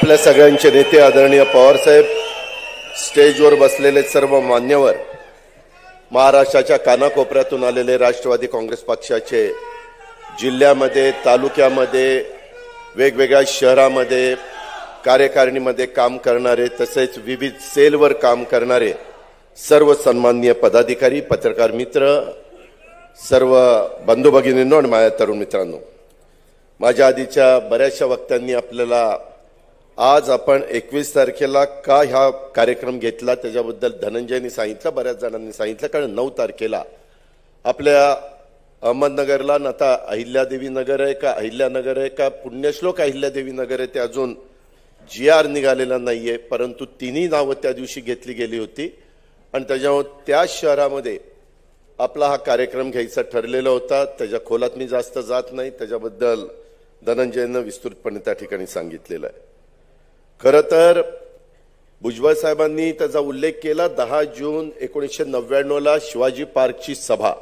आपल्या सगळ्यांचे नेते आदरणीय पवार साहेब, स्टेजवर बसलेले सर्व मान्यवर, महाराष्ट्राच्या कानाकोपऱ्यातून आलेले राष्ट्रवादी काँग्रेस पक्षाचे जिल्ह्यामध्ये, तालुक्यामध्ये, वेगवेगळ्या शहरामध्ये कार्यकारिणीमध्ये काम करणारे, तसेच विविध सेलवर काम करणारे सर्व सन्माननीय पदाधिकारी, पत्रकार मित्र, सर्व बंधू भगिनींनो आणि माझ्या तरुण मित्रांनो, माझ्या आधीच्या बऱ्याचशा वक्त्यांनी आपल्याला आज आपण 21 तारखेला का हा कार्यक्रम घेतला त्याच्याबद्दल धनंजयनी सांगितलं, बऱ्याच जणांनी सांगितलं. कारण 9 तारखेला आपल्या अहमदनगरला आता अहिल्यादेवी नगर आहे का अहिल्यानगर आहे का पुण्यश्लोक अहिल्यादेवी नगर आहे ते अजून GR निघालेला नाहीये, परंतु तिन्ही नावं त्या दिवशी घेतली गेली होती आणि त्याच्यामुळे त्या शहरामध्ये आपला हा कार्यक्रम घ्यायचा ठरलेला होता. त्याच्या खोलात मी जास्त जात नाही, त्याच्याबद्दल धनंजयनं विस्तृतपणे त्या ठिकाणी सांगितलेलं आहे. खरं तर भुजबळ साहेबांनी त्याचा उल्लेख केला. 10 जून 1999ला शिवाजी पार्कची सभा,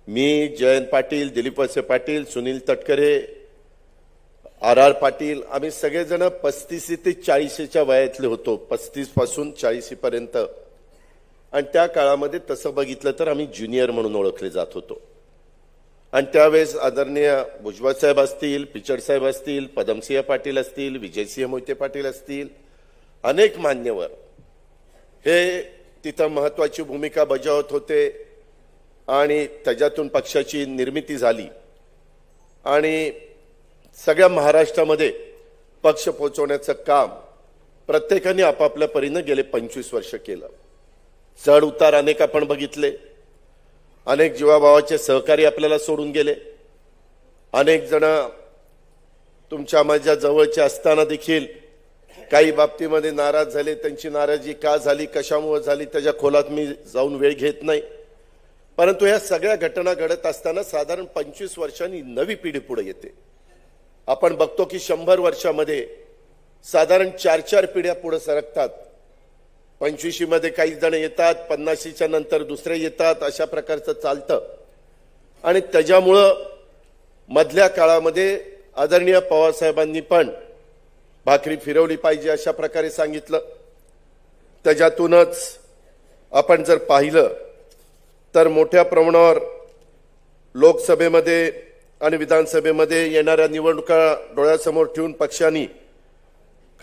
मी, जयंत पाटील, दिलीप वळसे पाटील, सुनील तटकरे, RR पाटील, आम्ही सगळेजण 35 ते 40च्या वयातले होतो, 35 पासून 40 पर्यंत. आणि त्या काळामध्ये तसं बघितलं तर आम्ही ज्युनियर म्हणून ओळखले जात होतो. आणि त्यावेळेस आदरणीय भुजबळ साहेब असतील, पिचड साहेब असतील, पदमसिंह पाटील असतील, विजयसिंह मोहिते पाटील असतील, अनेक मान्यवर हे तिथं महत्वाची भूमिका बजावत होते आणि त्याच्यातून पक्षाची निर्मिती झाली आणि सगळ्या महाराष्ट्रामध्ये पक्ष पोहोचवण्याचं काम प्रत्येकाने आपापल्या परीने गेले 25 वर्ष केलं. चढ उतार अनेक आपण बघितले, अनेक जीवाभावाचे सहकारी आपल्याला सोडून गेले, अनेक जण तुमच्या माझ्या जवळचे असताना देखील काही बाबतीमध्ये नाराज झाले. त्यांची नाराजी का झाली, कशामुळे झाली, त्याच्या खोलात मी जाऊन वेळ घेत नाही. परंतु या सगळ्या घटना घडत असताना साधारण 25 वर्षांनी नवी पिढी पुढे येते. आपण बघतो की 100 वर्षामध्ये साधारण 4-4 पिढ्या पुढे सरकतात. 25 मध्ये काही जण येतात, 50च्या नंतर दुसरे येतात, अशा प्रकारचं चालतं. आणि त्याच्यामुळं मधल्या काळामध्ये आदरणीय पवार साहेबांनी पण भाकरी फिरवली पाहिजे अशा प्रकारे सांगितलं. त्याच्यातूनच आपण जर पाहिलं तर मोठ्या प्रमाणावर लोकसभेमध्ये आणि विधानसभेमध्ये येणाऱ्या निवडणुका डोळ्यासमोर ठेवून पक्षांनी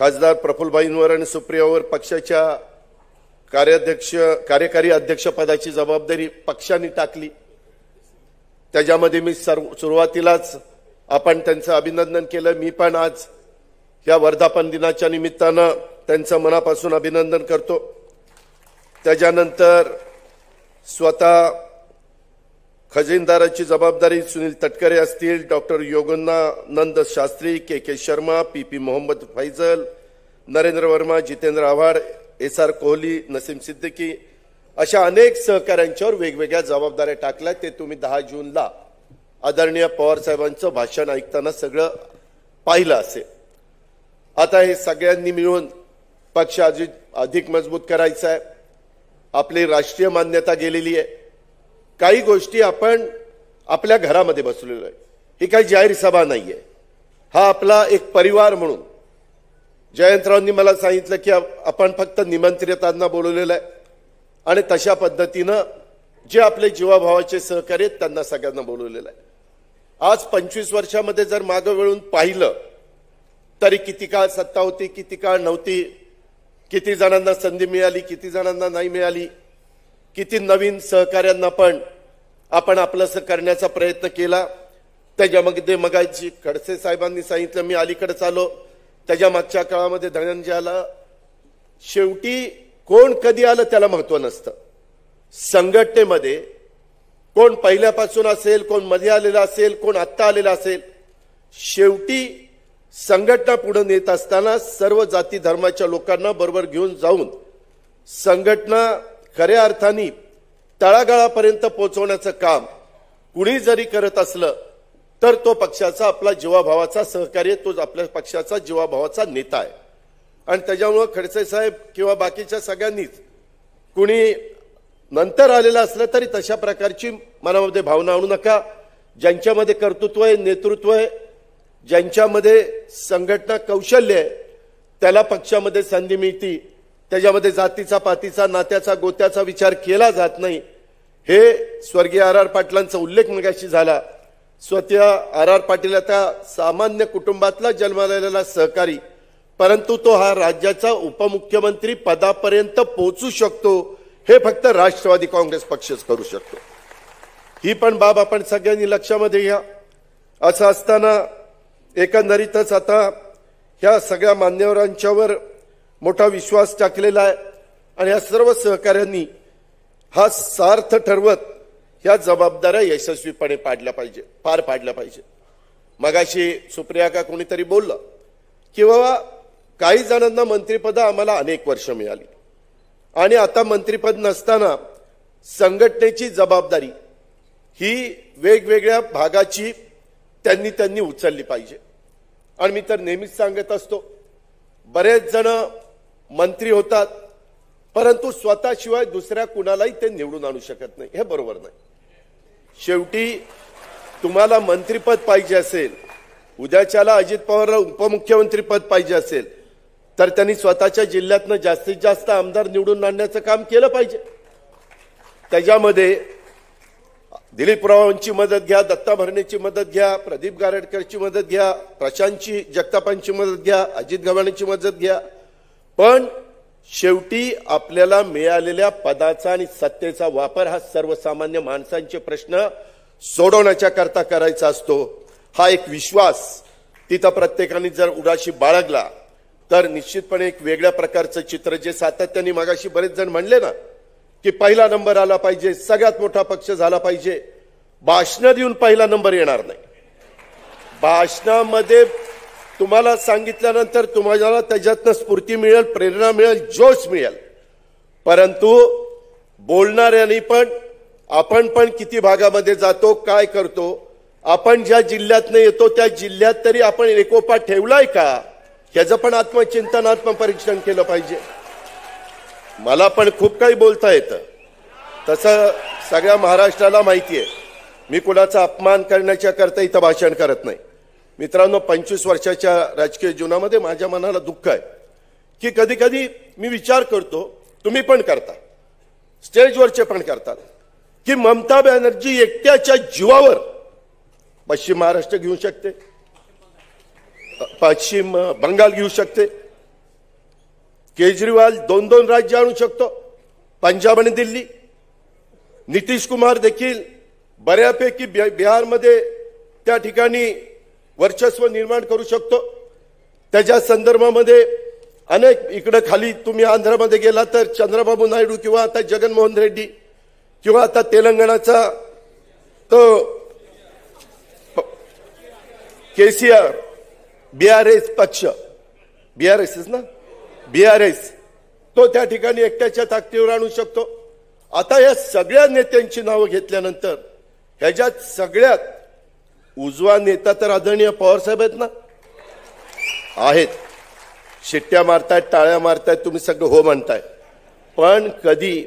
खासदार प्रफुल्लभाईंवर आणि सुप्रियावर पक्षाच्या कार्यकारी अध्यक्षपदाची जबाबदारी पक्षाने टाकली. त्याच्यामध्ये मी सुरुवातीलाच आपण त्यांचं अभिनंदन केलं. मी पण आज या वर्धापन दिनाच्या निमित्तानं त्यांचं मनापासून अभिनंदन करतो. त्याच्यानंतर स्वतः खजिनदाराची जबाबदारी सुनील तटकरे असतील, डॉक्टर योगनानंद शास्त्री, के शर्मा, PP मोहम्मद फैजल, नरेंद्र वर्मा, जितेंद्र आव्हाड, SR कोहली, नसीम सिद्दीकी, अशा अनेक सहकाऱ्यांच्यावर वेगवेगळ्या जबाबदाऱ्या टाकल्या. ते तुम्ही 10 जूनला आदरणीय पवार साहेबांचं भाषण ऐकताना सगळं पाहिलं असेल. आता हे सगळ्यांनी मिळून पक्ष अधिक मजबूत करायचा आहे. आपली राष्ट्रीय मान्यता गेलेली आहे. काही गोष्टी आपण आपल्या घरामध्ये बसलेलो आहे. ही काही जाहीर सभा नाहीये, हा आपला एक परिवार म्हणून. जयंतरावांनी मला सांगितलं की आपण फक्त निमंत्रितांना बोलवलेलं आहे आणि तशा पद्धतीनं जे आपले जीवाभावाचे सहकारी आहेत त्यांना सगळ्यांना बोलवलेलं आहे. आज 25 वर्षामध्ये जर मागं वळून पाहिलं तरी किती काळ सत्ता होती, किती काळ नव्हती, किती जणांना संधी मिळाली, किती जणांना नाही मिळाली, किती नवीन सहकार्यांना पण आपण आपलंसं करण्याचा प्रयत्न केला. त्याच्यामध्ये मगाची खडसे साहेबांनी सांगितलं, मी अलीकडेच आलो, त्याच्या मागच्या काळामध्ये धनंजयाला शेवटी कोण कधी आलं त्याला महत्व नसतं. संघटनेमध्ये कोण पहिल्यापासून असेल, कोण मध्ये आलेला असेल, कोण आत्ता आलेला असेल, शेवटी संघटना पुढे नेत असताना सर्व जाती धर्माच्या लोकांना बरोबर घेऊन जाऊन संघटना खऱ्या अर्थाने तळागाळापर्यंत पोहोचवण्याचं काम कुणी जरी करत असलं तर तो पक्षाचा आपला जीवाभावाचा सहकारी, तो आपल्या पक्षाचा जीवाभावाचा नेता आहे. आणि त्याच्यामुळे खडसे साहेब किंवा बाकीच्या सगळ्यांनीच कुणी नंतर आलेलं असलं तरी तशा प्रकारची मनामध्ये भावना आणू नका. ज्यांच्यामध्ये कर्तृत्व आहे, नेतृत्व आहे, ज्यांच्यामध्ये संघटना कौशल्य आहे त्याला पक्षामध्ये संधी मिळती, त्याच्यामध्ये जातीचा पातीचा नात्याचा गोत्याचा विचार केला जात नाही। हे स्वर्गीय आर पाटलांचा उल्लेख मगाशी झाला। स्वतः आर पाटील आता सामान्य कुटुंबातला जन्मलेला सहकारी, परंतु तो हा राज्याचा उपमुख्यमंत्री पदापर्यंत पोहोचू शकतो हे फक्त राष्ट्रवादी काँग्रेस पक्षच करू शकतो। ही पण बाब आपण सगळ्यांनी लक्षामध्ये घ्या। असं असताना एकंदरीतच आता ह्या सगळ्या मान्यवरांच्यावर मोठा विश्वास टाकलेला आहे आणि या सर्व सहकाऱ्यांनी हा सार्थ ठरवत ह्या जबाबदाऱ्या यशस्वीपणे पार पाडल्या पाहिजे। मगाशी सुप्रिया का कोणीतरी बोललं की बाबा काही जणांना मंत्रिपद आम्हाला अनेक वर्ष मिळाली आणि आता मंत्रिपद नसताना संघटनेची जबाबदारी ही वेगवेगळ्या भागाची त्यांनी उचलली पाहिजे। आणि मी तर नेहमीच सांगत असतो, बरेच जण मंत्री होतात परंतु स्वतःशिवाय दुसऱ्या कुणालाही ते निवडून आणू शकत नाही, हे बरोबर नाही। शेवटी तुम्हाला मंत्रिपद पाहिजे असेल, उद्याच्याला अजित पवारला उपमुख्यमंत्री पद पाहिजे असेल तर त्यांनी स्वतःच्या जिल्ह्यातनं जास्तीत जास्त आमदार निवडून आणण्याचं काम केलं पाहिजे। त्याच्यामध्ये दिलीपरावांची मदत घ्या, दत्ता भरणेची मदत घ्या, प्रदीप गारडकरची मदत घ्या, प्रशांतची जगतापांची मदत घ्या, अजित गव्हाणेची मदत घ्या, पण शेवटी आपल्याला मिळालेल्या पदाचा आणि सत्तेचा वापर हा सर्वसामान्य माणसांचे प्रश्न सोडवण्याच्या करता करायचा असतो। हा एक विश्वास तिथं प्रत्येकाने जर उडाशी बाळगला तर निश्चितपणे एक वेगळ्या प्रकारचं चित्र, जे सातत्याने मगाशी बरेच जण म्हणले ना की पहिला नंबर आला पाहिजे, सगळ्यात मोठा पक्ष झाला पाहिजे, भाषण देऊन पहिला नंबर येणार नाही। भाषणामध्ये तुम्हाला सांगितल्यानंतर तुम्हाला त्याच्यातनं स्फूर्ती मिळेल, प्रेरणा मिळेल, जोश मिळेल, परंतु बोलणाऱ्यांनी पण आपण पण किती भागामध्ये जातो, काय करतो, आपण ज्या जिल्ह्यातनं येतो त्या जिल्ह्यात तरी आपण एकोपा ठेवलाय का, याचं पण आत्मचिंतन आत्मपरीक्षण केलं पाहिजे। मला पण खूप काही बोलता येतं, तसं सगळ्या महाराष्ट्राला माहिती आहे, मी कुणाचा अपमान करण्याच्या करता इथं भाषण करत नाही। मित्रांनो, 25 वर्षाच्या राजकीय जीवनामध्ये माझ्या मनाला दुःख आहे की कधी कधी मी विचार करतो, तुम्ही पण करता, स्टेजवरचे पण करतात, की ममता बॅनर्जी एकट्याच्या जीवावर पश्चिम महाराष्ट्र घेऊ शकते, पश्चिम बंगाल घेऊ शकते, केजरीवाल 2-2 राज्य आणू शकतो, पंजाब आणि दिल्ली, नितीश कुमार देखील बऱ्यापैकी बिहारमध्ये त्या ठिकाणी वर्चस्व निर्माण करू शकतो। त्याच्या संदर्भामध्ये अनेक इकडे खाली तुम्ही आंध्रमध्ये गेला तर चंद्रबाबू नायडू किंवा आता जगनमोहन रेड्डी किंवा आता तेलंगणाचा तो केसीआर, बीआरएस पक्ष, बीआरएस तो त्या ठिकाणी एकट्याच्या ताकदीवर आणू शकतो। आता या सगळ्या नेत्यांची नावं घेतल्यानंतर ह्याच्यात सगळ्यात उजवा नेता तर आदरणीय पवार साहेब आहेत ना, आहेत, शिट्ट्या मारतायत, टाळ्या मारतायत, तुम्ही सगळं हो म्हणताय, पण कधी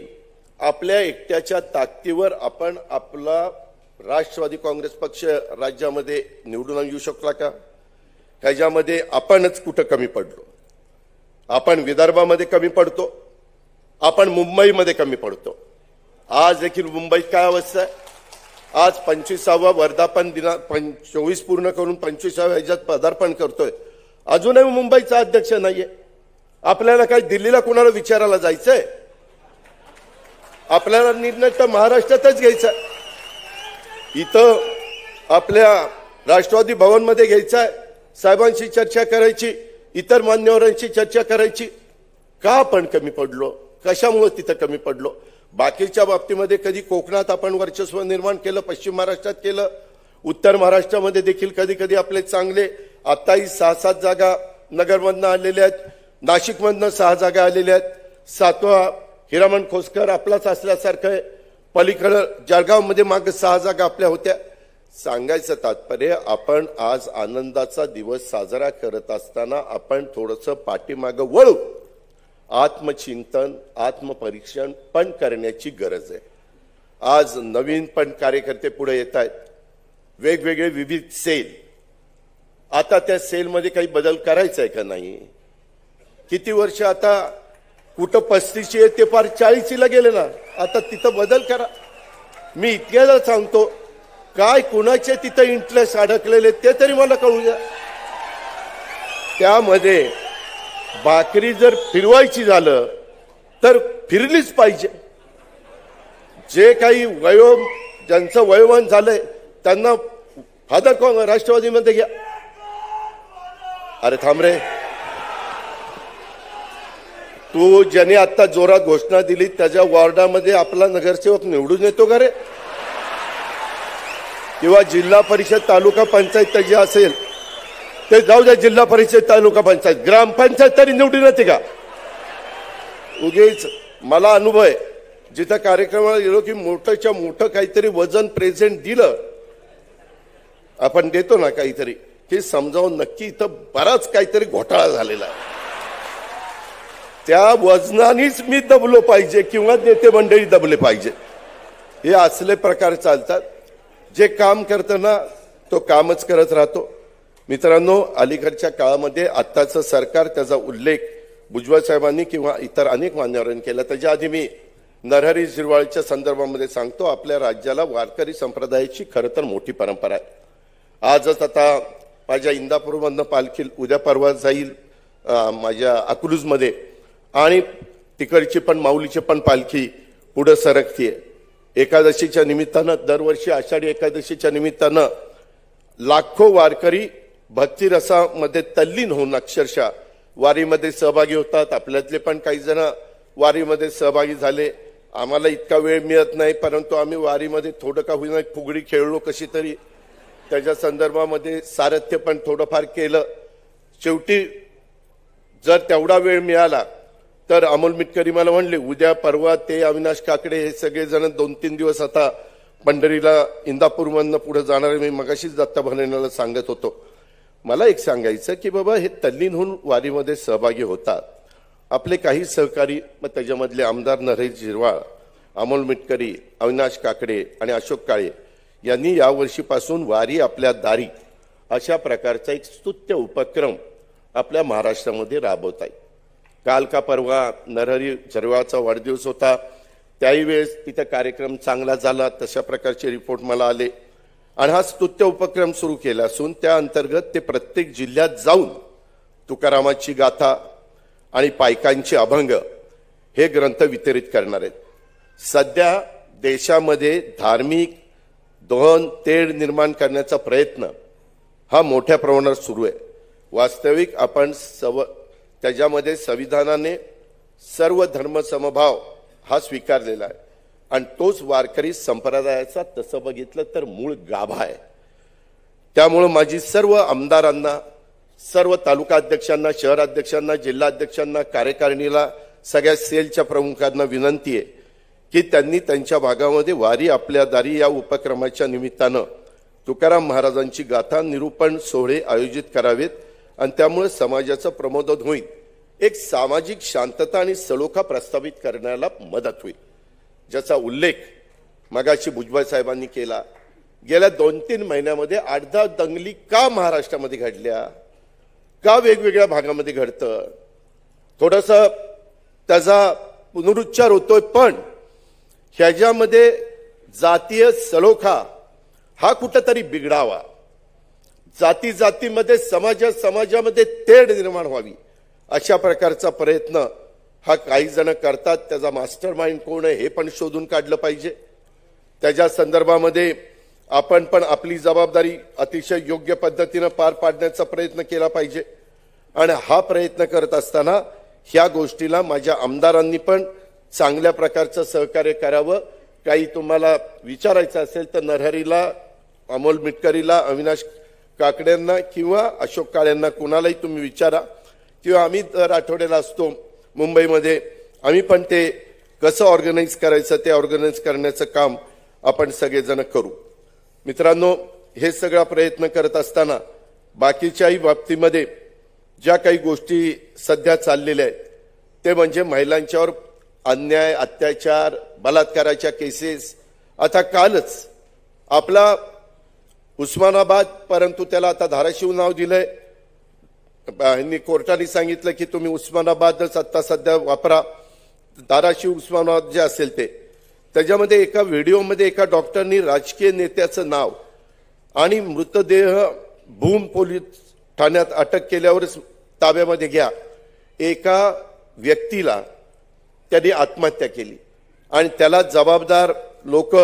आपल्या एकट्याच्या ताकदीवर आपण आपला राष्ट्रवादी काँग्रेस पक्ष राज्यामध्ये निवडून येऊ शकला का? ह्याच्यामध्ये आपणच कुठं कमी पडलो। आपण विदर्भामध्ये कमी पडतो, आपण मुंबईमध्ये कमी पडतो। आज देखील मुंबईत काय अवस्था आहे? आज 25वा वर्धापन दिना 24 पूर्ण करून 25व्या ह्याच्यात पदार्पण करतोय, अजूनही मुंबईचा अध्यक्ष नाहीये। आपल्याला काय दिल्लीला कुणाला विचारायला जायचंय? आपल्याला निर्णय तर महाराष्ट्रातच घ्यायचा, इथं आपल्या राष्ट्रवादी भवनमध्ये घ्यायचा आहे, साहेबांशी चर्चा करायची, इतर मान्यवरांशी चर्चा करायची। का आपण कमी पडलो? कशामुळे तिथं कमी पडलो? बाकीच्या बाबतीमध्ये कधी कोकणात आपण वर्चस्व निर्माण केलं, पश्चिम महाराष्ट्रात केलं, उत्तर महाराष्ट्रामध्ये देखील कधी कधी आपले चांगले, आताही 6-7 जागा नगरमधनं आलेल्या आहेत, नाशिकमधनं 6 जागा आलेल्या आहेत, 7वा हिरामण खोसकर आपलाच असल्यासारखं आहे, पलीकडे जळगावमध्ये माग 6 जागा आपल्या होत्या। सांगायचं तात्पर्य, आपण आज आनंदाचा दिवस साजरा करत असताना आपण थोडंसं पाठीमागं वळू, आत्मचिंतन आत्मपरीक्षण पण करण्याची गरज आहे। आज नवीन पण कार्यकर्ते पुढे येत आहेत, वेगवेगळे विविध सेल, आता त्या सेलमध्ये काही बदल करायचा आहे का नाही? किती वर्ष आता कुठं 35ची आहे ते फार 40ला गेले ना, आता तिथं बदल करा. मी इतक्याला सांगतो, काय कुणाचे तिथं इंटरेस्ट अडकलेले ते तरी मला कळू द्या. त्यामध्ये भाकरी जर फिरवायची झालं तर फिरलीच पाहिजे. जे काही ज्यांचं वयोमान झालंय त्यांना फादर राष्ट्रवादीमध्ये घ्या. अरे थांब रे, तू ज्याने आता जोरात घोषणा दिली त्याच्या वॉर्डामध्ये आपला नगरसेवक निवडून येतो का रे? किंवा जिल्हा परिषद तालुका पंचायत त्याची असेल ते जाऊ द्या, जिल्हा परिषद तालुका पंचायत ग्रामपंचायत तरी निवडून येते का? उगीच मला अनुभव आहे, जिथं कार्यक्रमाला गेलो की मोठंच्या मोठं काहीतरी वजन प्रेझेंट दिलं, आपण देतो ना काहीतरी, ते समजावून नक्की इथं बराच काहीतरी घोटाळा झालेला आहे. त्या वजनानेच मी दबलो पाहिजे किंवा नेते मंडळी दबले पाहिजे. हे असले प्रकार चालतात. जे काम करताना तो कामच करत राहतो. मित्रांनो, अलीकडच्या काळामध्ये आत्ताचं सरकार, त्याचा उल्लेख भुजबळ साहेबांनी किंवा इतर अनेक मान्यवरांनी केला. त्याच्या आधी मी नरहरी झिरवाळच्या संदर्भामध्ये सांगतो, आपल्या राज्याला वारकरी संप्रदायाची खरं तर मोठी परंपरा आहे. आजच आता माझ्या इंदापूरमधनं पालखी उद्या परवा जाईल माझ्या अकलूजमध्ये, आणि तिकडची पण माऊलीची पण पालखी पुढे सरकतीये. एकादशीच्या निमित्तानं, दरवर्षी आषाढी एकादशीच्या निमित्तानं लाखो वारकरी भक्तिरसामध्ये तल्लीन होऊन अक्षरशः वारीमध्ये सहभागी होतात. आपल्यातले पण काही जण वारीमध्ये सहभागी झाले. आम्हाला इतका वेळ मिळत नाही, परंतु आम्ही वारीमध्ये थोडं का होईना फुगडी खेळलो कशी तरी, त्याच्या संदर्भामध्ये सारथ्य पण थोडंफार केलं. शेवटी जर तेवढा वेळ मिळाला तर अमोल मिटकरी मला म्हणले उद्या परवा ते अविनाश काकडे हे सगळेजण 2-3 दिवस आता पंढरीला इंदापूरमधनं पुढे जाणार. मी मगाशीच दत्ता भरणेला सांगत होतो. मला एक सांगायचं की बाबा, हे तल्लीन होऊन वारीमध्ये सहभागी होतात आपले काही सहकारी, मग त्याच्यामधले आमदार नरहरी झिरवाळ, अमोल मिटकरी, अविनाश काकडे आणि अशोक काळे यांनी यावर्षीपासून वारी आपल्या दारी अशा प्रकारचा एक स्तुत्य उपक्रम आपल्या महाराष्ट्रामध्ये राबवत आहे. काल का परवा नरहरी झिरवाळचा वाढदिवस होता, त्याही वेळेस तिथे कार्यक्रम चांगला झाला, तशा प्रकारचे रिपोर्ट मला आले. आणि हा स्तुत्य उपक्रम सुरू केला असून त्या अंतर्गत ते प्रत्येक जिल्ह्यात जाऊन तुकारामाची गाथा आणि पायकांचे अभंग हे ग्रंथ वितरित करणार आहेत. सध्या देशामध्ये धार्मिक दोहन तेढ निर्माण करण्याचा प्रयत्न हा मोठ्या प्रमाणात सुरू आहे. वास्तविक आपण त्याच्यामध्ये संविधानाने सर्व धर्म समभाव हा स्वीकारलेला आहे, आणि तोच वारकरी संप्रदायाचा तसं बघितलं तर मूळ गाभा आहे. त्यामुळे माझी सर्व आमदारांना, सर्व तालुका अध्यक्षांना, शहर अध्यक्षांना, जिल्हा अध्यक्षांना, कार्यकारिणीला, सगळ्या सेलच्या प्रमुखांना विनंती आहे की त्यांनी त्यांच्या भागामध्ये वारी आपल्या दारी या उपक्रमाच्या निमित्तानं तुकाराम महाराजांची गाथा निरूपण सोहळे आयोजित करावेत, आणि त्यामुळे समाजाचं प्रबोधन होईल. एक सामाजिक शांतता आणि सलोखा प्रस्थापित करण्याला मदत होईल, ज्याचा उल्लेख मगाशी भुजबळ साहेबांनी केला. गेल्या 2-3 महिन्यामध्ये 8-10 दंगली का महाराष्ट्रामध्ये घडल्या, का वेगवेगळ्या भागामध्ये घडतं, थोडंसं त्याचा पुनरुच्चार होतोय. पण ह्याच्यामध्ये जातीय सलोखा हा कुठंतरी बिघडावा, जाती जातीमध्ये, समाजामध्ये तेढ निर्माण व्हावी, अशा प्रकारचा प्रयत्न हा काही जण करतात. त्याचा मास्टर माइंड कोण आहे हे पण शोधून काढलं पाहिजे. त्याच्या संदर्भामध्ये आपण पण आपली जबाबदारी अतिशय योग्य पद्धतीने पार पाडण्याचा प्रयत्न केला पाहिजे. आणि हा प्रयत्न करत असताना ह्या गोष्टीला माझ्या आमदारांनी पण चांगल्या प्रकारचं सहकार्य करावं. काही तुम्हाला विचारायचं असेल तर नरहरीला, अमोल मिटकरीला, अविनाश काकड्यांना किंवा अशोक काळेंना कुणालाही तुम्ही विचारा. किंवा आम्ही दर आठवड्याला असतो मुंबईमध्ये, आम्ही पण ते कसं ऑर्गनाईज करायचं ते ऑर्गनाईज करण्याचं काम आपण सगळेजण करू. मित्रांनो, हे सगळा प्रयत्न करत असताना बाकीच्याही बाबतीमध्ये ज्या काही गोष्टी सध्या चाललेल्या आहेत ते म्हणजे महिलांच्यावर अन्याय, अत्याचार, बलात्काराच्या केसेस. आता कालच आपला उस्मानाबाद, परंतु त्याला आता धाराशिव नाव दिलंय, यांनी कोर्टाने सांगितलं की तुम्ही उस्मानाबादच आता सध्या वापरा, धाराशिव उस्मानाबाद जे असेल ते. त्याच्यामध्ये एका व्हिडिओमध्ये एका डॉक्टरनी राजकीय नेत्याचं नाव आणि मृतदेह भूम पोलीस ठाण्यात अटक केल्यावरच ताब्यामध्ये घ्या, एका व्यक्तीला त्यांनी आत्महत्या केली आणि त्याला जबाबदार लोक,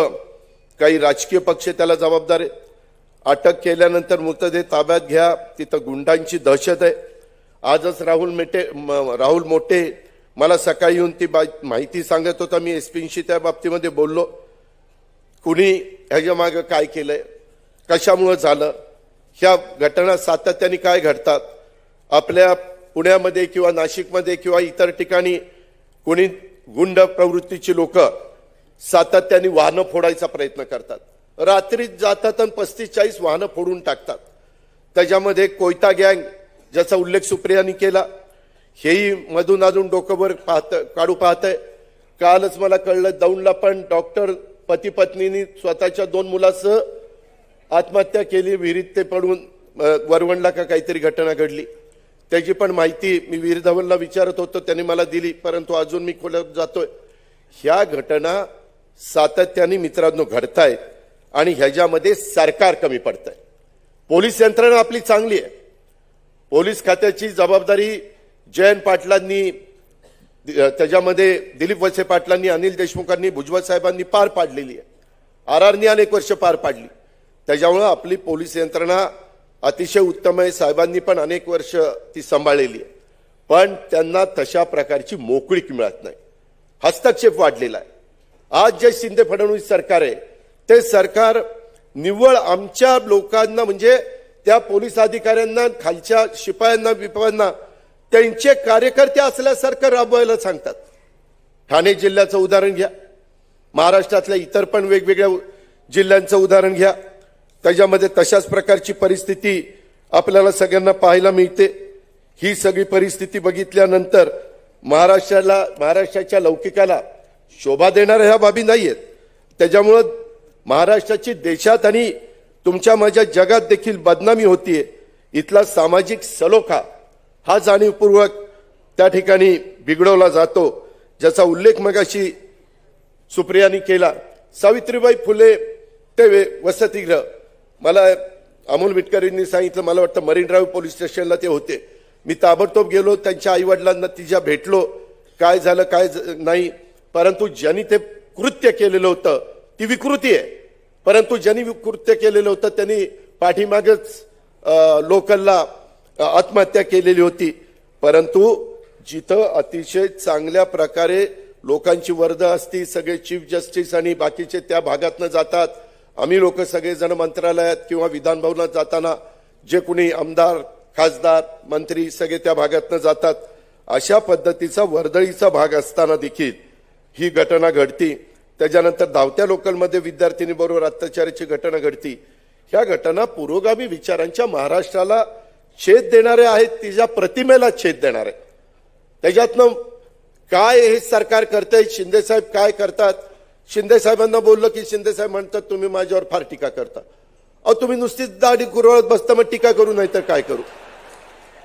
काही राजकीय पक्ष त्याला जबाबदार आहेत. अटक केल्यानंतर मृतदेह ताब्यात घ्या, तिथं गुंडांची दहशत आहे. आजच राहुल मोठे मला सकाळी येऊन ती माहिती सांगत होता. मी एसपींशी त्या बाबतीमध्ये बोललो, कुणी ह्याच्या मागे काय केलंय, कशामुळे झालं, ह्या घटना सातत्याने काय घडतात आपल्या पुण्यामध्ये किंवा नाशिकमध्ये किंवा इतर ठिकाणी. कोणी गुंड प्रवृत्तीची लोक सातत्याने वाहनं फोडायचा प्रयत्न करतात, रात्रीत जातात आणि 35-40 वाहनं फोडून टाकतात. त्याच्यामध्ये कोयता गँग ज्याचा उल्लेख सुप्रियानी केला, हेही मधून अजून डोकंवर काढू पाहतंय. कालच मला कळलं दौंडला पण डॉक्टर पती पत्नींनी स्वतःच्या 2 मुलासह आत्महत्या केली, विहिरीत ते पडून. वरवणला का काहीतरी घटना घडली, त्याची पण माहिती मी वीर धवनला विचारत होतो, त्यांनी मला दिली, परंतु अजून मी खोल्यात जातोय. ह्या घटना सातत्याने मित्रांनो घडतायत आणि ह्याच्यामध्ये सरकार कमी पडतंय. पोलीस यंत्रणा आपली चांगली आहे. पोलीस खात्याची जबाबदारी जयंत पाटलांनी, त्याच्यामध्ये दिलीप वळसे पाटलांनी, अनिल देशमुखांनी, भुजबळ साहेबांनी पार पाडलेली आहे. आरआरनी अनेक वर्ष पार पाडली. त्याच्यामुळे आपली पोलीस यंत्रणा अतिशय उत्तम आहे. साहेबांनी पण अनेक वर्ष ती सांभाळलेली आहे, पण त्यांना तशा प्रकारची मोकळीक मिळत नाही. हस्तक्षेप वाढलेला आहे. आज जे शिंदे फडणवीस सरकार आहे ते सरकार निव्वळ आमच्या लोकांना, म्हणजे त्या पोलीस अधिकाऱ्यांना, खालच्या शिपायांना, विपायांना त्यांचे कार्यकर्ते असल्यासारखं राबवायला सांगतात. ठाणे जिल्ह्याचं उदाहरण घ्या, महाराष्ट्रातल्या इतर पण वेगवेगळ्या जिल्ह्यांचं उदाहरण घ्या, त्याच्यामध्ये तशाच प्रकारची परिस्थिती आपल्याला सगळ्यांना पाहायला मिळते. ही सगळी परिस्थिती बघितल्यानंतर महाराष्ट्राच्या लौकिकाला शोभा देणाऱ्या ह्या बाबी नाहीयेत. त्याच्यामुळं महाराष्ट्राची देशात आणि तुमच्या माझ्या जगात देखील बदनामी होतीये. इथला सामाजिक सलोखा हा जाणीवपूर्वक त्या ठिकाणी बिघडवला जातो, ज्याचा उल्लेख मगाशी सुप्रियानी केला. सावित्रीबाई फुले ते वसतिगृह, मला अमोल विटकरींनी सांगितलं, मला वाटतं मरीन ड्राईव्ह पोलीस स्टेशनला ते होते. मी ताबडतोब गेलो, त्यांच्या आईवडिलांना तिच्या भेटलो, काय झालं काय नाही. परंतु ज्यांनी ते कृत्य केलेलं होतं ती विकृती आहे, परंतु ज्यांनी कृत्य केलेलं होतं त्यांनी पाठीमागच लोकलला आत्महत्या केलेली होती. परंतु जिथं अतिशय चांगल्या प्रकारे लोकांची वर्दळ असती, सगळे चीफ जस्टिस आणि बाकीचे त्या भागातनं जातात. आम्ही लोक सगळेजण मंत्रालयात किंवा विधान भवनात जाताना जे कोणी आमदार, खासदार, मंत्री सगळे त्या भागातनं जातात. अशा पद्धतीचा वर्दळीचा भाग असताना देखील ही घटना घडती. त्याच्यानंतर धावत्या लोकलमध्ये विद्यार्थिनीबरोबर अत्याचाराची घटना घडती. ह्या घटना पुरोगामी विचारांच्या महाराष्ट्राला छेद देणारे आहेत, तिच्या प्रतिमेला छेद देणारे. त्याच्यातनं काय हे सरकार करतंय, शिंदे साहेब काय करतात. शिंदे साहेबांना बोललं की शिंदे साहेब म्हणतात तुम्ही माझ्यावर फार टीका करता. अहो तुम्ही नुसतीच दाढी कुरवळत बसता, मग टीका करू नाही तर काय करू.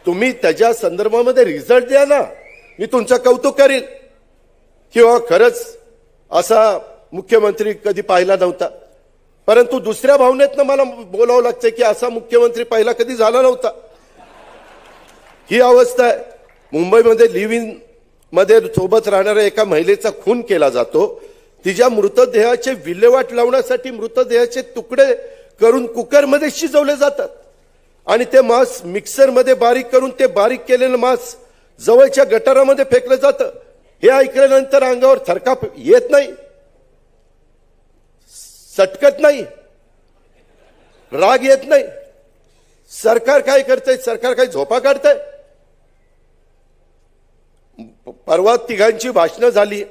तुम्ही त्याच्या संदर्भामध्ये रिझल्ट द्या ना, मी तुमचं कौतुक करीन. किंवा खरंच असा मुख्यमंत्री कधी पाहिला नव्हता, परंतु दुसऱ्या भावनेतनं मला बोलावं लागतंय की असा मुख्यमंत्री पहिला कधी झाला नव्हता. ही अवस्था आहे. मुंबईमध्ये लिव्ह इन मध्ये सोबत राहणाऱ्या एका महिलेचा खून केला जातो. तिच्या मृतदेहाचे विल्हेवाट लावण्यासाठी मृतदेहाचे तुकडे करून कुकरमध्ये शिजवले जातात आणि ते मांस मिक्सरमध्ये बारीक करून ते बारीक केलेलं मांस जवळच्या गटारामध्ये फेकलं जातं. हे ऐकल्यानंतर अंगावर थरकाप येत नाही, सटकत नाही, राग येत नाही. सरकार काय करतंय, सरकार काय झोपा काढतंय. परवा तिघांची भाषणं झाली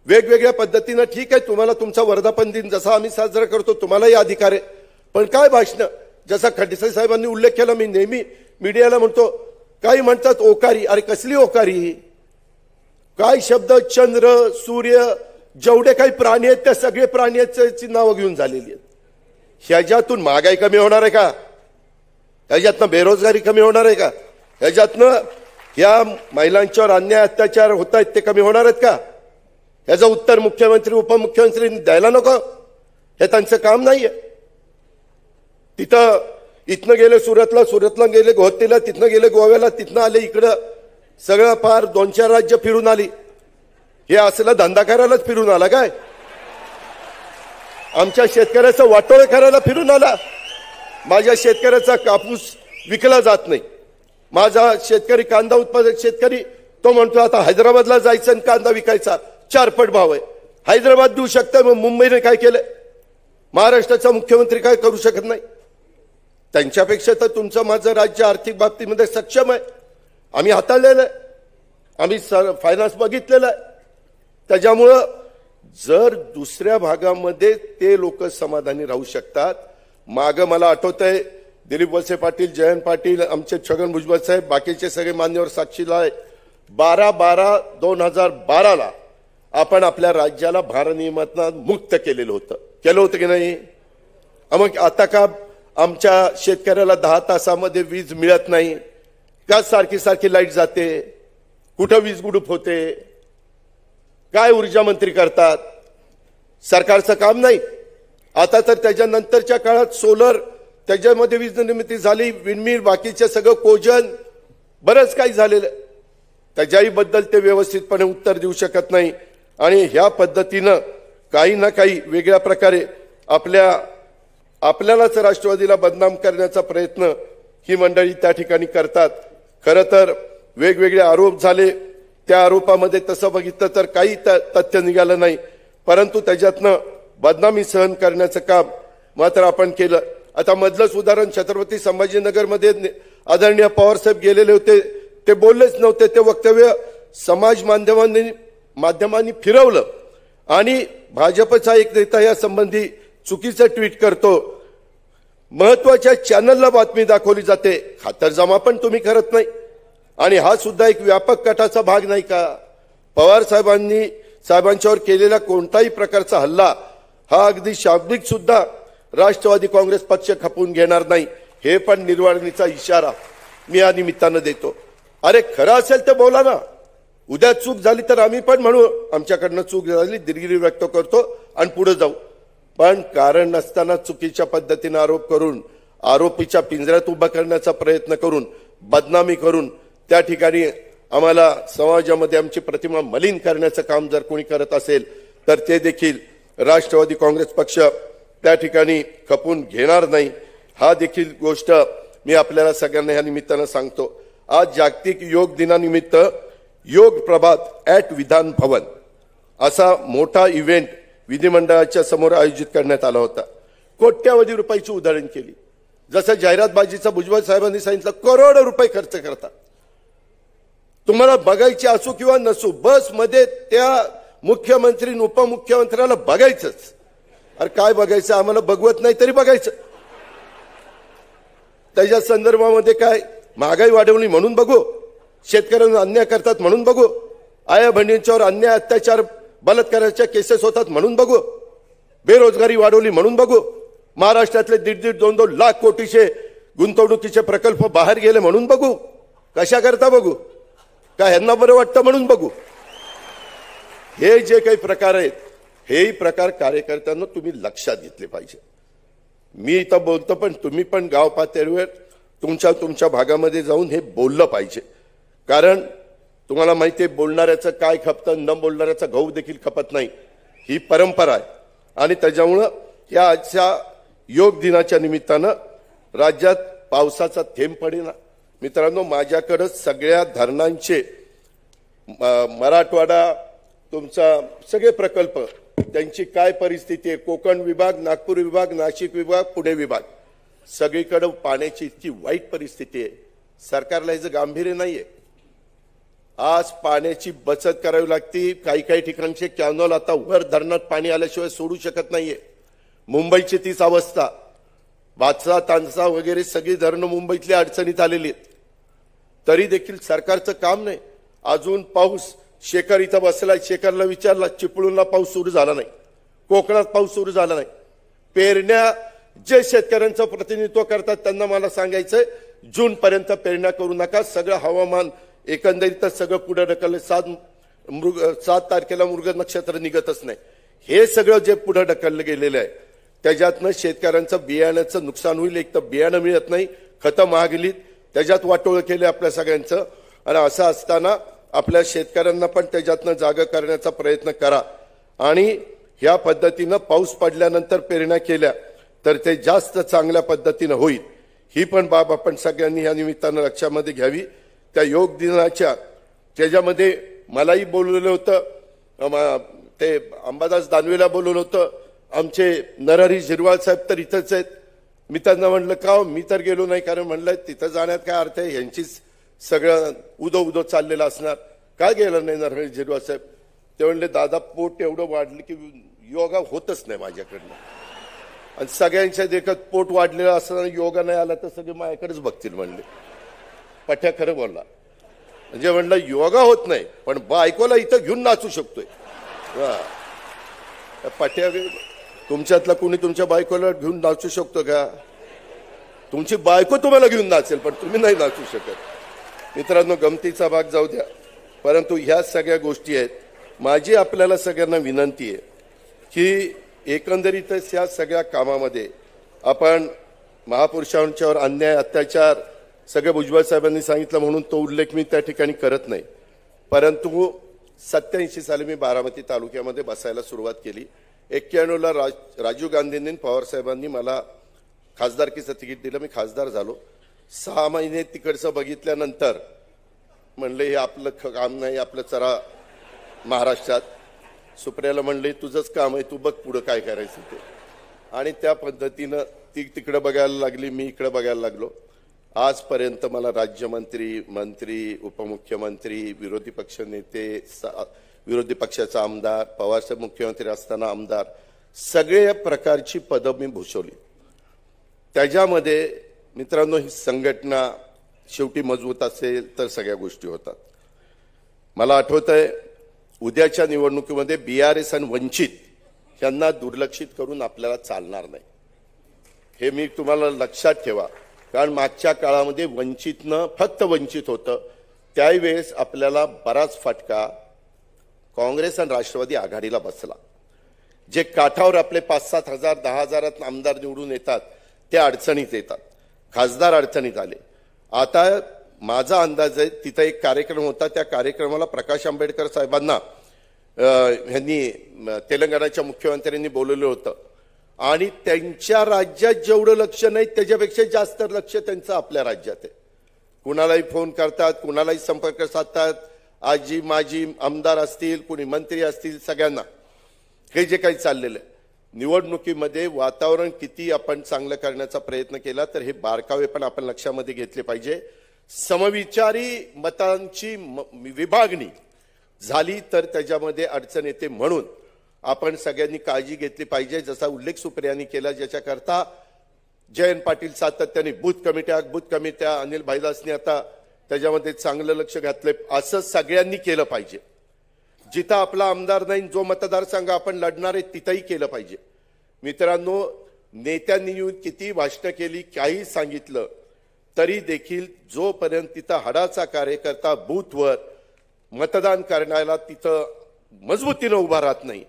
वेगवेगळ्या पद्धतीनं. ठीक आहे, तुम्हाला तुमचा वर्धापन दिन जसा आम्ही साजरा करतो तुम्हालाही अधिकार आहे, पण काय भाषणं, जसा खडसे साहेबांनी उल्लेख केला. मी नेहमी मीडियाला म्हणतो, काही म्हणतात ओकारी. अरे कसली ओकारी, काय शब्द, चंद्र, सूर्य, जेवढे काही प्राणी आहेत त्या सगळे प्राण्यांची नावं घेऊन झालेली आहेत. ह्याच्यातून महागाई कमी होणार आहे का, ह्याच्यातनं बेरोजगारी कमी होणार आहे का, ह्याच्यातनं या महिलांच्यावर अन्याय अत्याचार होत आहेत ते कमी होणार आहेत का? याचं उत्तर मुख्यमंत्री उपमुख्यमंत्री द्यायला नको? हे त्यांचं काम नाहीये. तिथं इथनं गेले सुरतला गेले गुवाहाटीला, तिथनं गेले गोव्याला, तिथनं आले इकडं, सगळं पार 2-4 राज्य फिरून आली. हे असला धंदा करायलाच फिरून आला काय? आमच्या शेतकऱ्याचं वाटोळे करायला फिरून आला? माझ्या शेतकऱ्याचा कापूस विकला जात नाही. माझा शेतकरी, कांदा उत्पादक शेतकरी, तो म्हणतो आता हैदराबादला जायचं आणि कांदा विकायचा, 4 पट भाव आहे. हैदराबाद देऊ शकतं, मग मुंबईने काय केलं? महाराष्ट्राचा मुख्यमंत्री काय करू शकत नाही? त्यांच्यापेक्षा तर तुमचं माझं राज्य आर्थिक बाबतीमध्ये सक्षम आहे. आम्ही हाताळलेलं आहे, आम्ही फायनान्स बघितलेलं आहे. त्याच्यामुळं जर दुसऱ्या भागामध्ये ते लोक समाधानी राहू शकतात. मागं मला आठवतंय दिलीप वळसे पाटील, जयंत पाटील, आमचे छगन भुजबळ साहेब, बाकीचे सगळे मान्यवर साक्षीला आहे. 12/12/2012 आपण आपल्या राज्याला भारनियमनात मुक्त केलेलं होतं. केलं होतं की नाही? मग आता का आमच्या शेतकऱ्याला 10 तासामध्ये वीज मिळत नाही का? सारखी लाईट जाते, कुठं वीज गुडूप होते? काय ऊर्जा मंत्री करतात? सरकारचं काम नाही. आता तर त्याच्यानंतरच्या काळात सोलर, त्याच्यामध्ये वीज निर्मिती झाली, विंडमिल, बाकीचे सगळं कोजन, बरंच काही झालेलं. त्याच्याही बद्दल ते व्यवस्थितपणे उत्तर देऊ शकत नाही. आणि ह्या पद्धतीनं काही ना काही वेगळ्या प्रकारे आपल्यालाच राष्ट्रवादीला बदनाम करण्याचा प्रयत्न ही मंडळी त्या ठिकाणी करतात. खरं तर वेगवेगळे आरोप झाले, त्या आरोपामध्ये तसं बघितलं तर काही तथ्य निघालं नाही, परंतु त्याच्यातनं बदनामी सहन करण्याचं काम मात्र आपण केलं. आता मधलंच उदाहरण, छत्रपती संभाजीनगरमध्ये आदरणीय पवारसाहेब गेलेले होते, ते बोललेच नव्हते. ते वक्तव्य समाज माध्यमांनी फिरवलं आणि भाजपचा एक नेता या संबंधी चुकीचं ट्विट करतो. महत्वाच्या चॅनलला बातमी दाखवली जाते, खातरजमा पण तुम्ही करत नाही. आणि हा सुद्धा एक व्यापक कटाचा भाग नाही का? पवार साहेबांच्यावर केलेला कोणताही प्रकारचा हल्ला हा अगदी शाब्दिक सुद्धा राष्ट्रवादी काँग्रेस पक्ष खपवून घेणार नाही, हे पण निर्वाणीचा इशारा मी या निमित्तानं देतो. अरे खरं असेल तर बोला ना. उद्या चूक झाली तर आम्ही पण म्हणू आमच्याकडनं चूक झाली, दिलगिरी व्यक्त करतो आणि पुढे जाऊ. पण कारण नसताना चुकीच्या पद्धतीने आरोप करून, आरोपीच्या पिंजऱ्यात उभा करण्याचा प्रयत्न करून, बदनामी करून त्या ठिकाणी आम्हाला समाजामध्ये आमची प्रतिमा मलिन करण्याचं काम जर कोणी करत असेल तर ते देखील राष्ट्रवादी काँग्रेस पक्ष त्या ठिकाणी खपून घेणार नाही. हा देखील गोष्ट मी आपल्याला सगळ्यांना या निमित्तानं सांगतो. आज जागतिक योग दिनानिमित्त योग प्रभात ॲट विधान भवन असा मोठा इव्हेंट विधिमंडळाच्या समोर आयोजित करण्यात आला होता. कोट्यावधी रुपयाची उधळण केली. जसं जाहिरातबाजीचा भुजबळ साहेबांनी सांगितलं, करोडो रुपये खर्च करतात. तुम्हाला बघायचे असो किंवा नसो, बसमध्ये त्या मुख्यमंत्री उपमुख्यमंत्र्याला बघायचंच. अरे काय बघायचं? आम्हाला बघवत नाही तरी बघायचं. त्याच्या संदर्भामध्ये काय महागाई वाढवली म्हणून बघू, शेतकऱ्यांना अन्याय करतात म्हणून बघू, आया बहिणींच्यावर अन्याय अत्याचार बलात्काराच्या केसेस होतात म्हणून बघू, बेरोजगारी वाढवली म्हणून बघू, महाराष्ट्रातले 1.5-2 लाख कोटीचे गुंतवणुकीचे प्रकल्प बाहेर गेले म्हणून बघू, कशा करता बघू, का ह्यांना बरं वाटतं म्हणून बघू. हे जे काही प्रकार आहेत, हेही प्रकार कार्यकर्त्यांना तुम्ही लक्षात घेतले पाहिजे. मी इथं बोलतो, पण तुम्ही पण गाव पातळीवर तुमच्या भागामध्ये जाऊन हे बोललं पाहिजे. कारण तुम्हाला माहिती आहे, बोलणाऱ्याचं काय खपतं, न बोलणाऱ्याचा गहू देखील खपत नाही, ही परंपरा आहे. आणि त्याच्यामुळं या आजच्या योग दिनाच्या निमित्तानं राज्यात पावसाचा थेंब पडेना. मित्रांनो, माझ्याकडे सगळ्या धरणांचे मराठवाडा तुमचा सगळे प्रकल्प त्यांची काय परिस्थिती आहे, कोकण विभाग, नागपूर विभाग, नाशिक विभाग, पुणे विभाग, सगळीकडे पाण्याची इतकी वाईट परिस्थिती आहे. सरकारला याचं गांभीर्य नाहीये. आज पाण्याची बचत करावी लागते. काही ठिकाणचे कॅनॉल आता वर धरणात पाणी आल्याशिवाय सोडू शकत नाहीये. मुंबईची तीच अवस्था. भातसा, तानसा वगैरे सगळी धरणं मुंबईतल्या अडचणीत आलेली आहेत. तरी देखील सरकारचं काम नाही. अजून पाऊस शेखर इथं बसलाय, शेखरला विचारला, चिपळूणला पाऊस सुरू झाला नाही, कोकणात पाऊस सुरू झाला नाही. पेरण्या जे शेतकऱ्यांचं प्रतिनिधित्व करतात त्यांना मला सांगायचंय, जून पर्यंत पेरण्या करू नका. सगळं हवामान एकंदरीतच सगळं पुढे ढकललं. 7 तारखेला मृग नक्षत्र निघतच नाही. हे सगळं जे पुढे ढकललं गेलेलं आहे त्याच्यातनं शेतकऱ्यांचं बियाण्याचं नुकसान होईल. एक तर बियाणं मिळत नाही, खतं महागलीत, त्याच्यात वाटोळं केले आपल्या सगळ्यांचं. आणि असं असताना आपल्या शेतकऱ्यांना पण त्याच्यातनं जागा करण्याचा प्रयत्न करा. आणि ह्या पद्धतीनं पाऊस पडल्यानंतर पेरण्या केल्या तर ते जास्त चांगल्या पद्धतीनं होईल. ही पण बाब आपण सगळ्यांनी या निमित्तानं लक्षामध्ये घ्यावी. त्या योग दिनाच्या त्याच्यामध्ये मलाही बोलवलं होतं, ते अंबादास दानवेला बोलवलं होतं. आमचे नरहरी झिरवाळ साहेब तर इथंच आहेत. मी त्यांना म्हणलं का मी तर गेलो नाही, कारण म्हणलं तिथं जाण्यात काय अर्थ आहे, यांचीच सगळं उदो चाललेलं असणार. काय गेलं नाही नरहरी झिरवाळ साहेब? ते म्हणले दादा पोट एवढं वाढलं की योगा होतच नाही माझ्याकडनं. आणि सगळ्यांच्या देखत पोट वाढलेलं असताना योगा नाही आला तर सगळे माझ्याकडेच बघतील म्हणले. पठ्या खरं बोलला. म्हणजे म्हणलं योगा होत नाही पण बायकोला इथं घेऊन नाचू शकतोय. पठ्या तुमच्यातला कोणी तुमच्या बायकोला घेऊन नाचू शकतो का? तुमची बायको तुम्हाला घेऊन नाचेल पण तुम्ही नाही नाचू शकत. मित्रांनो, गमतीचा भाग जाऊ द्या, परंतु ह्या सगळ्या गोष्टी आहेत. माझी आपल्याला सगळ्यांना विनंती आहे की एकंदरीतच या सगळ्या कामामध्ये आपण महापुरुषांच्यावर अन्याय अत्याचार सगळे भुजबळ साहेबांनी सांगितलं म्हणून तो उल्लेख मी त्या ठिकाणी करत नाही. परंतु 87 साली मी बारामती तालुक्यामध्ये बसायला सुरुवात केली. 91ला राजीव गांधींनी पवार साहेबांनी मला खासदारकीचं तिकीट दिलं. मी खासदार झालो. 6 महिने तिकडचं बघितल्यानंतर म्हणले हे आपलं काम नाही, आपलं चरा महाराष्ट्रात. सुप्रियाला म्हणले तुझंच काम आहे, तू बघ पुढं काय करायचं ते. आणि त्या पद्धतीनं ती तिकडे बघायला लागली, मी इकडे बघायला लागलो. आजपर्यंत मला राज्यमंत्री, मंत्री, उपमुख्यमंत्री, विरोधी पक्ष नेते, विरोधी पक्षाचा आमदार, पवारसाहेब मुख्यमंत्री असताना आमदार, सगळ्या प्रकारची पदं मी भूषवली. त्याच्यामध्ये मित्रांनो ही संघटना शेवटी मजबूत असेल तर सगळ्या गोष्टी होतात. मला आठवतंय उद्याच्या निवडणुकीमध्ये BRS आणि वंचित यांना दुर्लक्षित करून आपल्याला चालणार नाही. हे मी तुम्हाला लक्षात ठेवा. कारण मागच्या काळामध्ये वंचितनं फक्त वंचित होतं, त्यावेळेस आपल्याला बराच फटका काँग्रेस आणि राष्ट्रवादी आघाडीला बसला. जे काठावर आपले 5-7 हजार 10 हजारात आमदार निवडून येतात ते अडचणीत येतात. खासदार अडचणीत आले. आता माझा अंदाज आहे तिथं एक कार्यक्रम होता, त्या कार्यक्रमाला प्रकाश आंबेडकर साहेबांना यांनी तेलंगणाच्या मुख्यमंत्र्यांनी बोलवलं होतं. आणि त्यांच्या राज्यात जेवढं लक्ष नाही त्याच्यापेक्षा जास्त लक्ष त्यांचं आपल्या राज्यात आहे. कुणालाही फोन करतात, कुणालाही संपर्क साधतात. आजी माजी आमदार असतील, कुणी मंत्री असतील, सगळ्यांना हे जे काही चाललेलं आहे. निवडणुकीमध्ये वातावरण किती आपण चांगलं करण्याचा प्रयत्न केला तर हे बारकावे पण आपण लक्षामध्ये घेतले पाहिजे. समविचारी मतांची विभागणी झाली तर त्याच्यामध्ये अडचण येते. म्हणून आपण सगळ्यांनी काळजी घेतली पाहिजे. जसा उल्लेख सुप्रियांनी केला, ज्याच्याकरता जयंत पाटील सातत्याने बूथ कमिट्या अनिल भाईदासनी आता त्याच्यामध्ये चांगलं लक्ष घातलंय. असं सगळ्यांनी केलं पाहिजे. जिथं आपला आमदार नाही, जो मतदारसंघ आपण लढणार आहे तिथंही केलं पाहिजे. मित्रांनो, नेत्यांनी येऊन किती भाषणं केली, काही सांगितलं तरी देखील जोपर्यंत तिथं हाडाचा कार्यकर्ता बूथवर मतदान करण्याला तिथं मजबूतीनं उभा राहत नाही,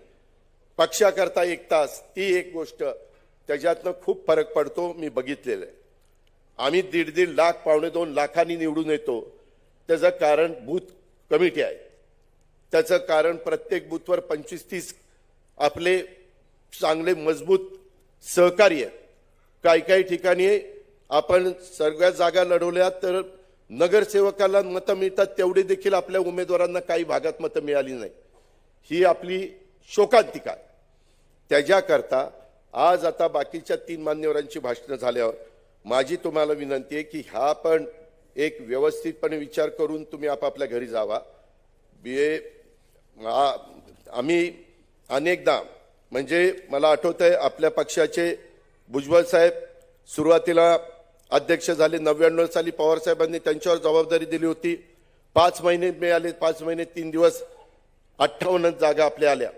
पक्षाकरता 1 तास, ती एक गोष्ट त्याच्यातनं खूप फरक पडतो. मी बघितलेलं आहे. आम्ही 1.5 लाख 1.25 लाखांनी निवडून येतो. त्याचं कारण बूथ कमिटी आहे. त्याचं कारण प्रत्येक बूथवर 25-30 आपले चांगले मजबूत सहकारी आहेत. काही ठिकाणी आपण सगळ्या जागा लढवल्या तर नगरसेवकाला मतं मिळतात, तेवढी देखील आपल्या उमेदवारांना काही भागात मतं मिळाली नाही. ही आपली शोकांतिका. त्याच्याकरता आज आता बाकीच्या 3 मान्यवरांची भाषणं झाल्यावर माझी तुम्हाला विनंती आहे की हा पण एक व्यवस्थितपणे विचार करून तुम्ही आपापल्या घरी जावा. आम्ही अनेकदा म्हणजे मला आठवतंय आपल्या पक्षाचे भुजबळ साहेब सुरुवातीला अध्यक्ष झाले. 99 साली पवार साहेबांनी त्यांच्यावर जबाबदारी दिली होती. 5 महिने मिळाले, 5 महिने 3 दिवस 58 जागा आपल्या आल्या.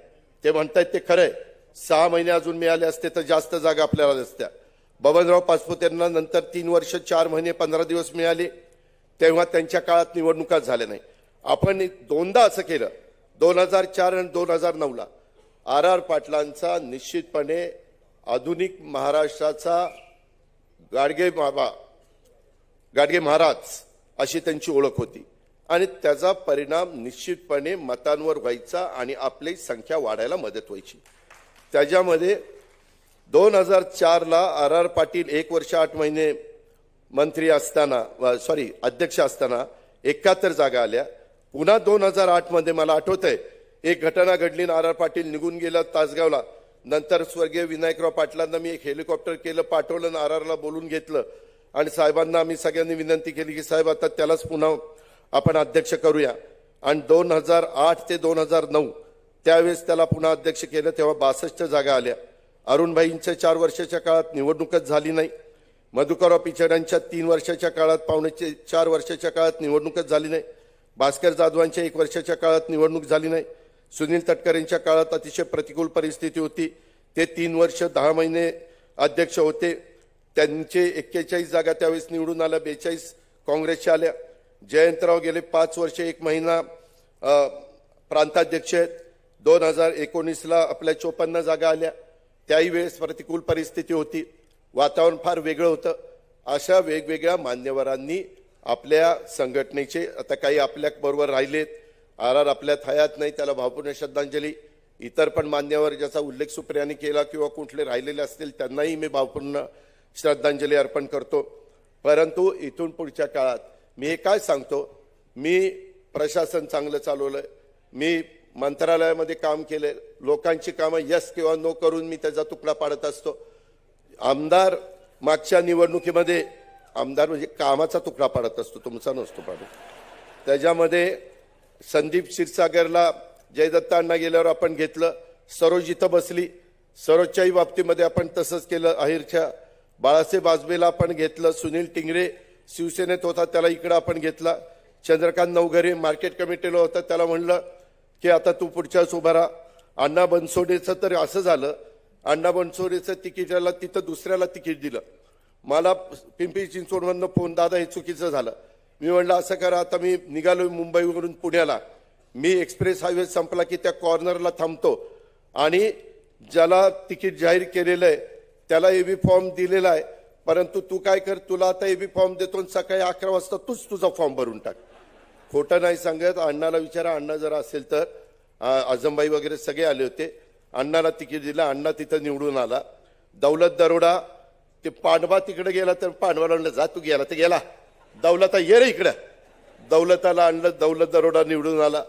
ते म्हणतायत ते खरंय, 6 महिने अजून मिळाले असते तर जास्त जागा आपल्याला असत्या. बबनराव पाचपुते यांना नंतर 3 वर्ष 4 महिने 15 दिवस मिळाले, तेव्हा त्यांच्या काळात निवडणुका झाल्या नाही. आपण दोनदा असं केलं, 2004 आणि 2009ला. आर पाटलांचा निश्चितपणे आधुनिक महाराष्ट्राचा गाडगे महाराज अशी त्यांची ओळख होती आणि त्याचा परिणाम निश्चितपणे मतांवर व्हायचा आणि आपली संख्या वाढायला मदत व्हायची. त्याच्यामध्ये 2004ला आर पाटील 1 वर्ष 8 महिने मंत्री असताना अध्यक्ष असताना 71 जागा आल्या. पुन्हा 2008 मध्ये मला आठवतंय एक घटना घडली, आर पाटील निघून गेला तासगावला. नंतर स्वर्गीय विनायकराव पाटलांना मी एक हेलिकॉप्टर केलं, पाठवलं, आरआरला बोलून घेतलं आणि साहेबांना आम्ही सगळ्यांनी विनंती केली की साहेब आता त्यालाच पुन्हा आपण अध्यक्ष करूया. आणि 2008 ते 2009 त्यावेळेस त्याला पुन्हा अध्यक्ष केलं, तेव्हा 62 जागा आल्या. अरुणभाईंच्या 4 वर्षाच्या काळात निवडणूकच झाली नाही. मधुकरराव पिचडांच्या 3 वर्षाच्या काळात 4 वर्षाच्या काळात निवडणूकच झाली नाही. भास्कर जाधवांच्या 1 वर्षाच्या काळात निवडणूक झाली नाही. सुनील तटकरेंच्या काळात अतिशय प्रतिकूल परिस्थिती होती, ते 3 वर्ष 10 महिने अध्यक्ष होते. त्यांचे 41 जागा त्यावेळेस निवडून आल्या, 42 काँग्रेसच्या आल्या. जयंतराव गेले 5 वर्ष 1 महिना प्रांताध्यक्ष आहेत. 2019ला आपल्या 54 जागा आल्या. त्याही वेळेस प्रतिकूल परिस्थिती होती, वातावरण फार वेगळं होतं. अशा वेगवेगळ्या मान्यवरांनी आपल्या संघटनेचे, आता काही आपल्या बरोबर राहिलेत, आर आपल्यात हयात नाही, त्याला भावपूर्ण श्रद्धांजली. इतर पण मान्यवर ज्याचा उल्लेख सुप्रियाने केला किंवा कुठले राहिलेले असतील त्यांनाही मी भावपूर्ण श्रद्धांजली अर्पण करतो. परंतु इथून पुढच्या काळात मी हे काय सांगतो, मी प्रशासन चांगलं चालवलंय, मी मंत्रालयामध्ये काम केले, लोकांची कामं यस किंवा नो करून मी त्याचा तुकडा पाडत असतो. आमदार मागच्या निवडणुकीमध्ये आमदार म्हणजे कामाचा तुकडा पाडत असतो, तुमचा नसतो पाडत. त्याच्यामध्ये संदीप क्षीरसागरला जयदत्तांना गेल्यावर आपण घेतलं, सरोज इथं बसली, सरोजच्याही बाबतीमध्ये आपण तसंच केलं. अहिरच्या बाळासाहेब आजबेला आपण घेतलं. सुनील टिंगरे शिवसेनेत होता, त्याला इकडं आपण घेतला. चंद्रकांत नवघरे मार्केट कमिटीला होता, त्याला म्हणलं की आता तू पुढच्याच उभा राहा. अण्णा बनसोडेचं तर असं झालं, अण्णा बनसोडेचं तिकीटाला तिथं दुसऱ्याला तिकीट दिलं. मला पिंपरी चिंचवडमधनं फोन, दादा हे चुकीचं झालं. मी म्हणलं असं करा, आता मी निघालो मुंबईवरून पुण्याला, मी एक्सप्रेस हायवे संपला की त्या कॉर्नरला थांबतो आणि ज्याला तिकीट जाहीर केलेलं आहे त्याला एबी फॉर्म दिलेला आहे, परंतु तू काय कर, तुला आता एबी फॉर्म देतो, सकाळी 11 वाजता तूच तुझा फॉर्म भरून टाक. खोटं नाही सांगत. अण्णाला विचारा, अण्णा जरा असेल तर. आजमबाई वगैरे सगळे आले होते. अण्णाला तिकीट दिलं, अण्णा तिथं निवडून आला. दौलत दरोडा ते पांडवा तिकडे गेला तर पांडवाला म्हणलं जा, तू गेला तर गेला, दौलता ये रे इकडं. दौलताला आणलं, दौलत दरोडा निवडून आला.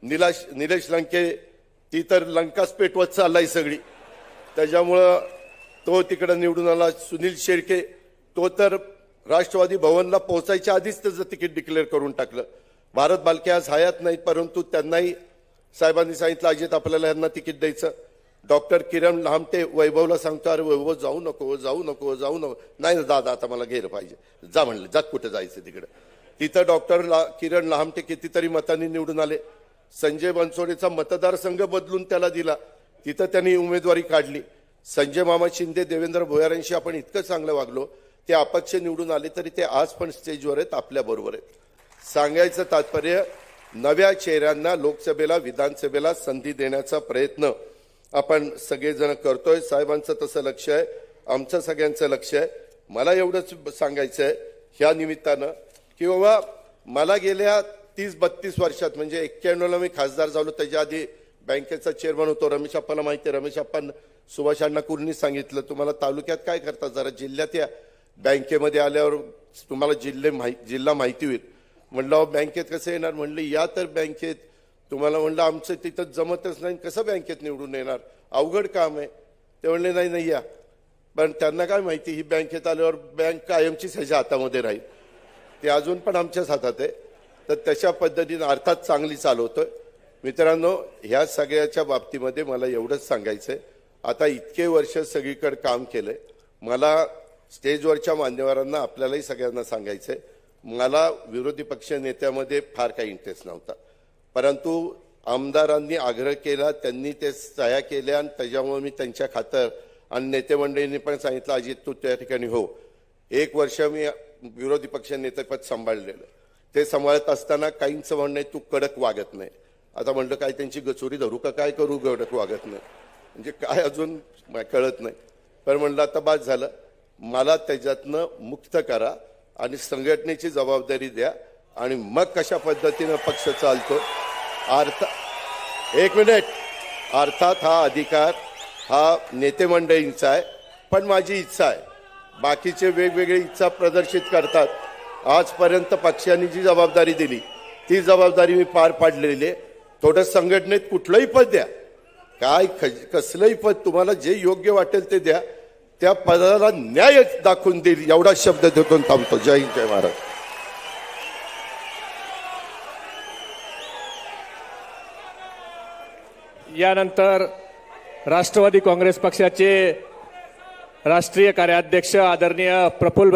निलेश लंके ती तर लंकाच पेटवत चाललाय सगळी, त्याच्यामुळं तो तिकडे निवडून आला. सुनील शेळके तो तर राष्ट्रवादी भवनला पोहोचायच्या आधीच त्याचं तिकीट डिक्लेअर करून टाकलं. भारत बालके आज हयात नाहीत, परंतु त्यांनाही साहेबांनी सांगितलं अजित आपल्याला यांना तिकीट द्यायचं. डॉक्टर किरण लहामटे वैभवला सांगतो, अरे वैभव जाऊ नको जाऊ नको जाऊ नको. नाही ना दादा आता मला गेलं पाहिजे, जा म्हणलं, जात कुठं जायचं तिकडं. तिथं डॉक्टर किरण लहामटे कितीतरी मतांनी निवडून आले. संजय बनसोडेचा मतदारसंघ बदलून त्याला दिला, तिथं त्यांनी उमेदवारी काढली. संजय मामा शिंदे देवेंद्र भोयारांशी आपण इतकं चांगलं वागलो, ते अपक्ष निवडून आले तरी ते आज पण स्टेजवर आहेत, आपल्या बरोबर आहेत. सांगायचं तात्पर्य, नव्या चेहऱ्यांना लोकसभेला विधानसभेला संधी देण्याचा प्रयत्न आपण सगळेजण करतोय. साहेबांचं तसं लक्ष आहे, आमचं सगळ्यांचं लक्ष आहे. मला एवढंच सांगायचं आहे ह्या निमित्तानं की बाबा मला गेल्या 30-32 वर्षात, म्हणजे 91ला मी खासदार झालो, त्याच्या आधी बँकेचा चेअरमन होतो. रमेश अप्पाला माहिती आहे, रमेश अप्पा सुभाष अण्णा कुर्णी सांगितलं तुम्हाला तालुक्यात काय करतात जरा जिल्ह्यात या, बँकेमध्ये आल्यावर तुम्हाला जिल्हा माहिती होईल. म्हणलं बँकेत कसं येणार, म्हणलं या तर बँकेत. तुम्हाला म्हणलं आमचं तिथं जमतच नाही, कसं बँकेत निवडून येणार, अवघड काम आहे. ते म्हणले नाही नाही या. पण त्यांना काय माहिती, ही बँकेत आल्यावर बँक कायमचीच ह्याच्या हातामध्ये राहील, ते अजून पण आमच्याच हातात आहे. तर तशा पद्धतीनं अर्थात चांगली चालवतोय. मित्रांनो, ह्या सगळ्याच्या बाबतीमध्ये मला एवढंच सांगायचंय, आता इतके वर्ष सगळीकडे काम केलंय, मला स्टेजवरच्या मान्यवरांना आपल्यालाही सगळ्यांना सांगायचंय, मला विरोधी पक्ष नेत्यामध्ये फार काही इंटरेस्ट नव्हता, परंतु आमदारांनी आग्रह केला, त्यांनी ते सह्या केल्या आणि त्याच्यामुळे मी त्यांच्या खातर आणि नेते मंडळींनी पण सांगितलं अजित तू त्या ठिकाणी हो. 1 वर्ष मी विरोधी पक्ष नेतेपद सांभाळलेलं. ते सांभाळत असताना काहींचं म्हणणं आहे तू कडक वागत नाही. आता म्हणलं काय त्यांची गचोरी धरू का काय करू, कडक वागत नाही म्हणजे काय अजून कळत नाही. पण म्हणलं आता बाद झालं, मला त्याच्यातनं मुक्त करा आणि संघटनेची जबाबदारी द्या आणि मग कशा पद्धतीनं पक्ष चालतो. एक मिनिट, अर्थात हा अधिकार हा नेते मंडळींचा आहे, पण माझी इच्छा आहे. बाकीचे वेगवेगळी इच्छा प्रदर्शित करतात. आजपर्यंत पक्षाने जी जबाबदारी दिली ती जबाबदारी मी पार पाडलेली आहे. थोडं संघटनेत कुठलंही पद द्या, काय कसलंही पद तुम्हाला जे योग्य वाटेल ते द्या, त्या पदाला न्याय दाखवून देईल एवढा शब्द देतो थांबतो. जय हिंद, जय महाराष्ट्र. यानंतर राष्ट्रवादी काँग्रेस पक्षाचे राष्ट्रीय कार्याध्यक्ष आदरणीय प्रफुल्ल